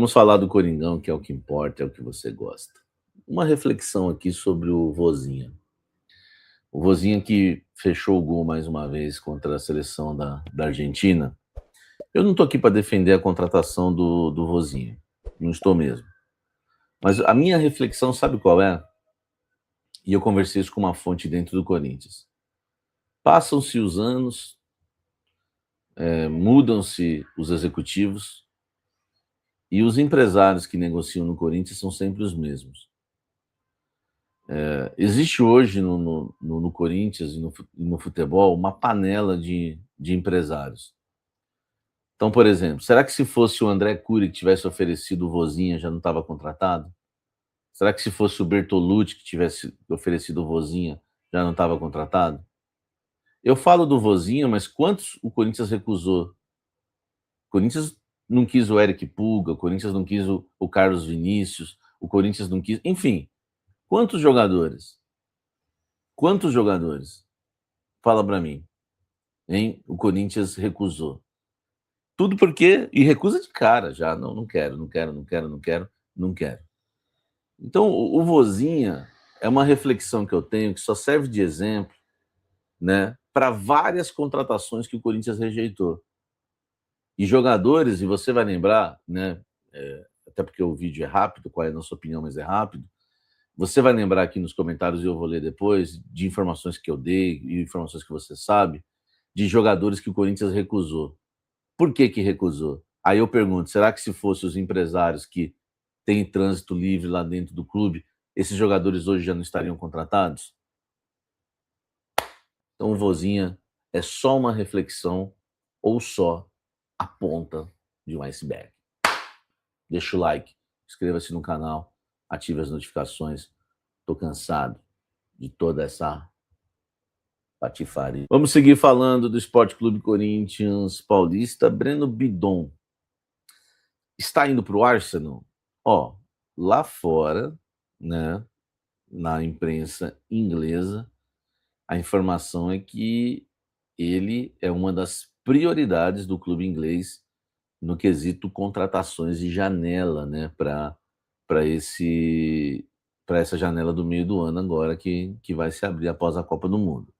Vamos falar do Coringão, que é o que importa, é o que você gosta. Uma reflexão aqui sobre o Vozinha. O Vozinha que fechou o gol mais uma vez contra a seleção da Argentina. Eu não estou aqui para defender a contratação do Vozinha. Não estou mesmo. Mas a minha reflexão, sabe qual é? E eu conversei isso com uma fonte dentro do Corinthians. Passam-se os anos, mudam-se os executivos e os empresários que negociam no Corinthians são sempre os mesmos. Existe hoje no Corinthians e no futebol uma panela de empresários. Então, por exemplo, será que se fosse o André Cury que tivesse oferecido o Vozinha já não estava contratado? Será que se fosse o Bertolucci que tivesse oferecido o Vozinha já não estava contratado? Eu falo do Vozinha, mas quantos o Corinthians recusou? O Corinthians não quis o Eric Pulga, o Corinthians não quis o Carlos Vinícius, o Corinthians não quis... Enfim, quantos jogadores? Quantos jogadores? Fala para mim, hein? O Corinthians recusou. Tudo porque... E recusa de cara já. Não quero, não quero, não quero, não quero, não quero. Então, o Vozinha é uma reflexão que eu tenho que só serve de exemplo, né, para várias contratações que o Corinthians rejeitou. E jogadores, e você vai lembrar, né, até porque o vídeo é rápido, qual é a nossa opinião, mas é rápido, você vai lembrar aqui nos comentários, e eu vou ler depois, de informações que eu dei e informações que você sabe, de jogadores que o Corinthians recusou. Por que recusou? Aí eu pergunto, será que se fossem os empresários que têm trânsito livre lá dentro do clube, esses jogadores hoje já não estariam contratados? Então o Vozinha é só uma reflexão ou só a ponta de um iceberg. Deixa o like, inscreva-se no canal, ative as notificações. Tô cansado de toda essa patifaria. Vamos seguir falando do Sport Clube Corinthians Paulista. Breno Bidon está indo para o Arsenal? Ó, lá fora, né, na imprensa inglesa, a informação é que ele é uma das prioridades do clube inglês no quesito contratações de janela, né, para essa janela do meio do ano agora que vai se abrir após a Copa do Mundo.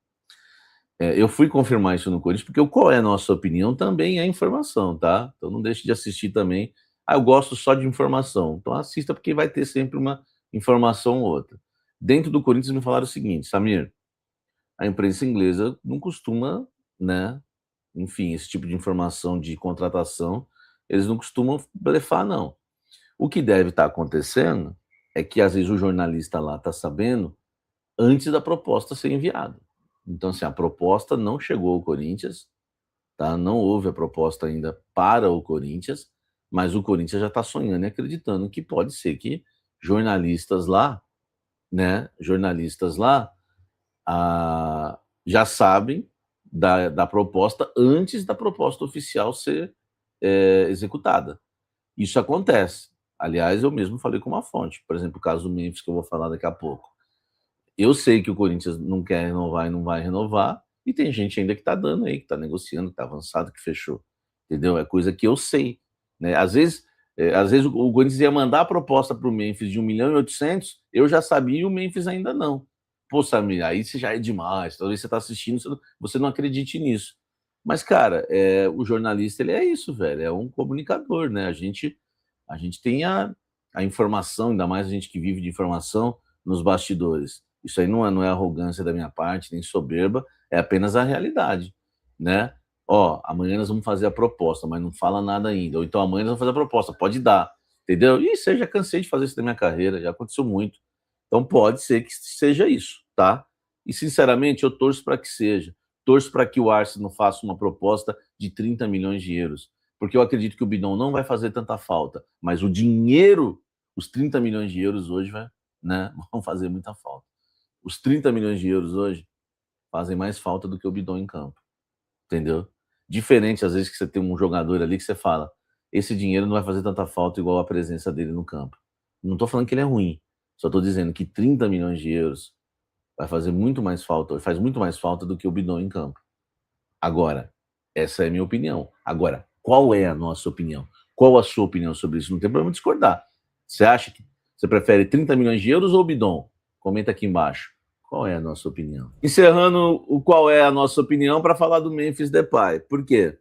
Eu fui confirmar isso no Corinthians, porque qual é a nossa opinião também é informação, tá? Então não deixe de assistir também. Eu gosto só de informação. Então assista, porque vai ter sempre uma informação ou outra. Dentro do Corinthians me falaram o seguinte, Samir, a imprensa inglesa não costuma, né, enfim, esse tipo de informação de contratação, eles não costumam blefar, não. O que deve estar acontecendo é que, às vezes, o jornalista lá está sabendo antes da proposta ser enviada. Então, assim, a proposta não chegou ao Corinthians, tá? Não houve a proposta ainda para o Corinthians, mas o Corinthians já está sonhando e acreditando que pode ser que jornalistas lá, né, já sabem da proposta antes da proposta oficial ser executada. Isso acontece. Aliás, eu mesmo falei com uma fonte. Por exemplo, o caso do Memphis, que eu vou falar daqui a pouco. Eu sei que o Corinthians não quer renovar e não vai renovar, e tem gente ainda que está dando aí, que está negociando, que está avançado, que fechou. Entendeu? É coisa que eu sei. Né? Às vezes o Corinthians ia mandar a proposta para o Memphis de 1.800.000, eu já sabia e o Memphis ainda não. Pô, Samir, aí você já é demais. Talvez você está assistindo, você não acredite nisso. Mas, cara, o jornalista, ele é isso, velho. É um comunicador, né? A gente tem a informação, ainda mais a gente que vive de informação nos bastidores. Isso aí não é arrogância da minha parte, nem soberba, é apenas a realidade, né? Ó, amanhã nós vamos fazer a proposta, mas não fala nada ainda. Ou então amanhã nós vamos fazer a proposta, pode dar, entendeu? E isso eu já cansei de fazer isso na minha carreira, já aconteceu muito. Então pode ser que seja isso, tá? E sinceramente eu torço para que seja. Torço para que o Arsenal faça uma proposta de 30 milhões de euros, porque eu acredito que o Bidon não vai fazer tanta falta, mas o dinheiro, os 30 milhões de euros hoje vão fazer muita falta. Os 30 milhões de euros hoje fazem mais falta do que o Bidon em campo, entendeu? Diferente, às vezes, que você tem um jogador ali que você fala, esse dinheiro não vai fazer tanta falta igual a presença dele no campo. Não estou falando que ele é ruim, só estou dizendo que 30 milhões de euros vai fazer muito mais falta, faz muito mais falta do que o Bidon em campo. Agora, essa é a minha opinião. Agora, qual é a nossa opinião? Qual a sua opinião sobre isso? Não tem problema discordar. Você acha que você prefere 30 milhões de euros ou bidon? Comenta aqui embaixo. Qual é a nossa opinião? Encerrando o qual é a nossa opinião para falar do Memphis Depay. Por quê?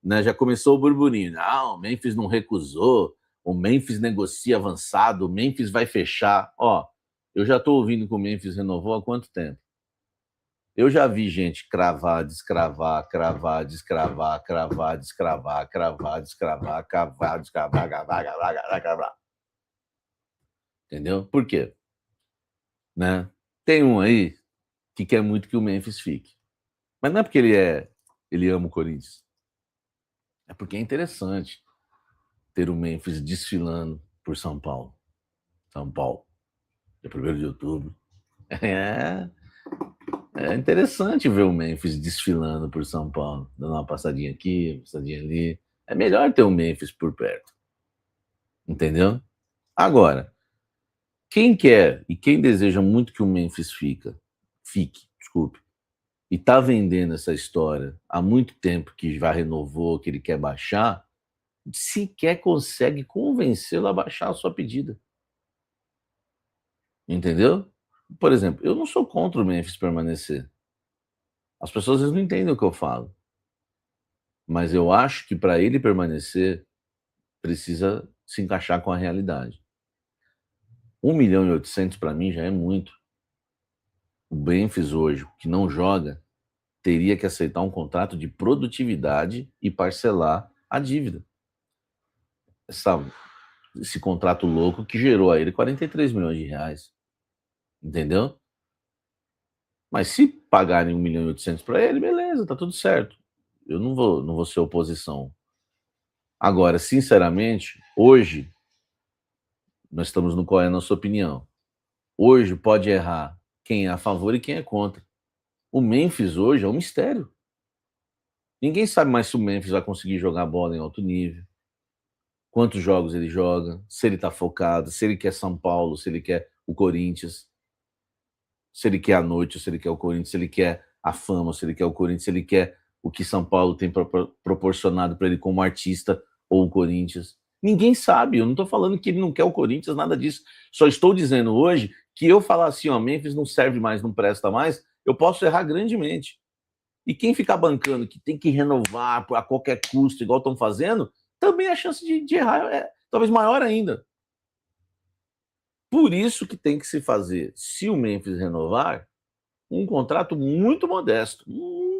Né, já começou o burburinho. Ah, o Memphis não recusou, o Memphis negocia avançado, o Memphis vai fechar. Ó, eu já estou ouvindo que o Memphis renovou há quanto tempo? Eu já vi gente cravar, descravar, cravar, descravar, cravar, descravar, cravar, descravar, cavar, descravar, cavar, cavar, cavar, cavar. Entendeu? Por quê? Né? Tem um aí que quer muito que o Memphis fique. Mas não é porque ele ama o Corinthians. É porque é interessante ter o Memphis desfilando por São Paulo. São Paulo, dia 1º de outubro. É, é interessante ver o Memphis desfilando por São Paulo, dando uma passadinha aqui, uma passadinha ali. É melhor ter o Memphis por perto. Entendeu? Agora, quem quer e quem deseja muito que o Memphis fique, desculpe, e tá vendendo essa história há muito tempo que já renovou, que ele quer baixar, sequer consegue convencê-lo a baixar a sua pedida. Entendeu? Por exemplo, eu não sou contra o Memphis permanecer. As pessoas às vezes não entendem o que eu falo. Mas eu acho que para ele permanecer, precisa se encaixar com a realidade. 1.800.000 para mim já é muito. O Memphis hoje, que não joga, teria que aceitar um contrato de produtividade e parcelar a dívida. Esse contrato louco que gerou a ele 43 milhões de reais. Entendeu? Mas se pagarem 1.800.000 para ele, beleza, tá tudo certo. Eu não vou ser oposição. Agora, sinceramente, hoje, nós estamos no qual é a nossa opinião. Hoje pode errar quem é a favor e quem é contra. O Memphis hoje é um mistério. Ninguém sabe mais se o Memphis vai conseguir jogar bola em alto nível, quantos jogos ele joga, se ele tá focado, se ele quer São Paulo, se ele quer o Corinthians, se ele quer a noite, ou se ele quer o Corinthians, se ele quer a fama, ou se ele quer o Corinthians, se ele quer o que São Paulo tem proporcionado para ele como artista ou o Corinthians. Ninguém sabe, eu não estou falando que ele não quer o Corinthians, nada disso. Só estou dizendo hoje que eu falar assim, ó, Memphis não serve mais, não presta mais, eu posso errar grandemente. E quem ficar bancando que tem que renovar a qualquer custo, igual estão fazendo, também a chance de errar é talvez maior ainda. Por isso que tem que se fazer, se o Memphis renovar, um contrato muito modesto,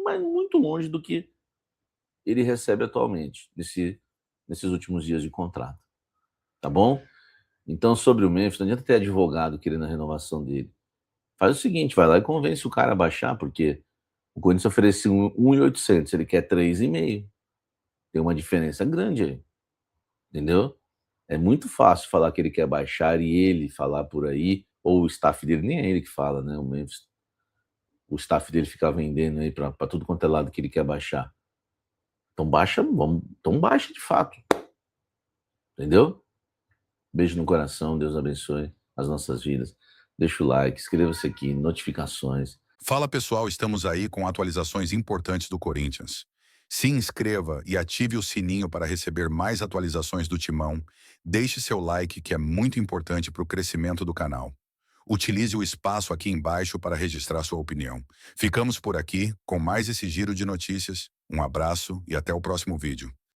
mas muito longe do que ele recebe atualmente, nesses últimos dias de contrato. Tá bom? Então, sobre o Memphis, não adianta ter advogado querendo a renovação dele. Faz o seguinte, vai lá e convence o cara a baixar, porque o Corinthians ofereceu 1.800, ele quer 3,5. Tem uma diferença grande aí. Entendeu? É muito fácil falar que ele quer baixar e ele falar por aí, ou o staff dele, nem é ele que fala, né? O Memphis, o staff dele fica vendendo aí pra tudo quanto é lado que ele quer baixar. Então baixa, então baixa de fato. Entendeu? Beijo no coração, Deus abençoe as nossas vidas. Deixa o like, inscreva-se aqui, notificações. Fala pessoal, estamos aí com atualizações importantes do Corinthians. Se inscreva e ative o sininho para receber mais atualizações do Timão. Deixe seu like, que é muito importante para o crescimento do canal. Utilize o espaço aqui embaixo para registrar sua opinião. Ficamos por aqui com mais esse giro de notícias. Um abraço e até o próximo vídeo.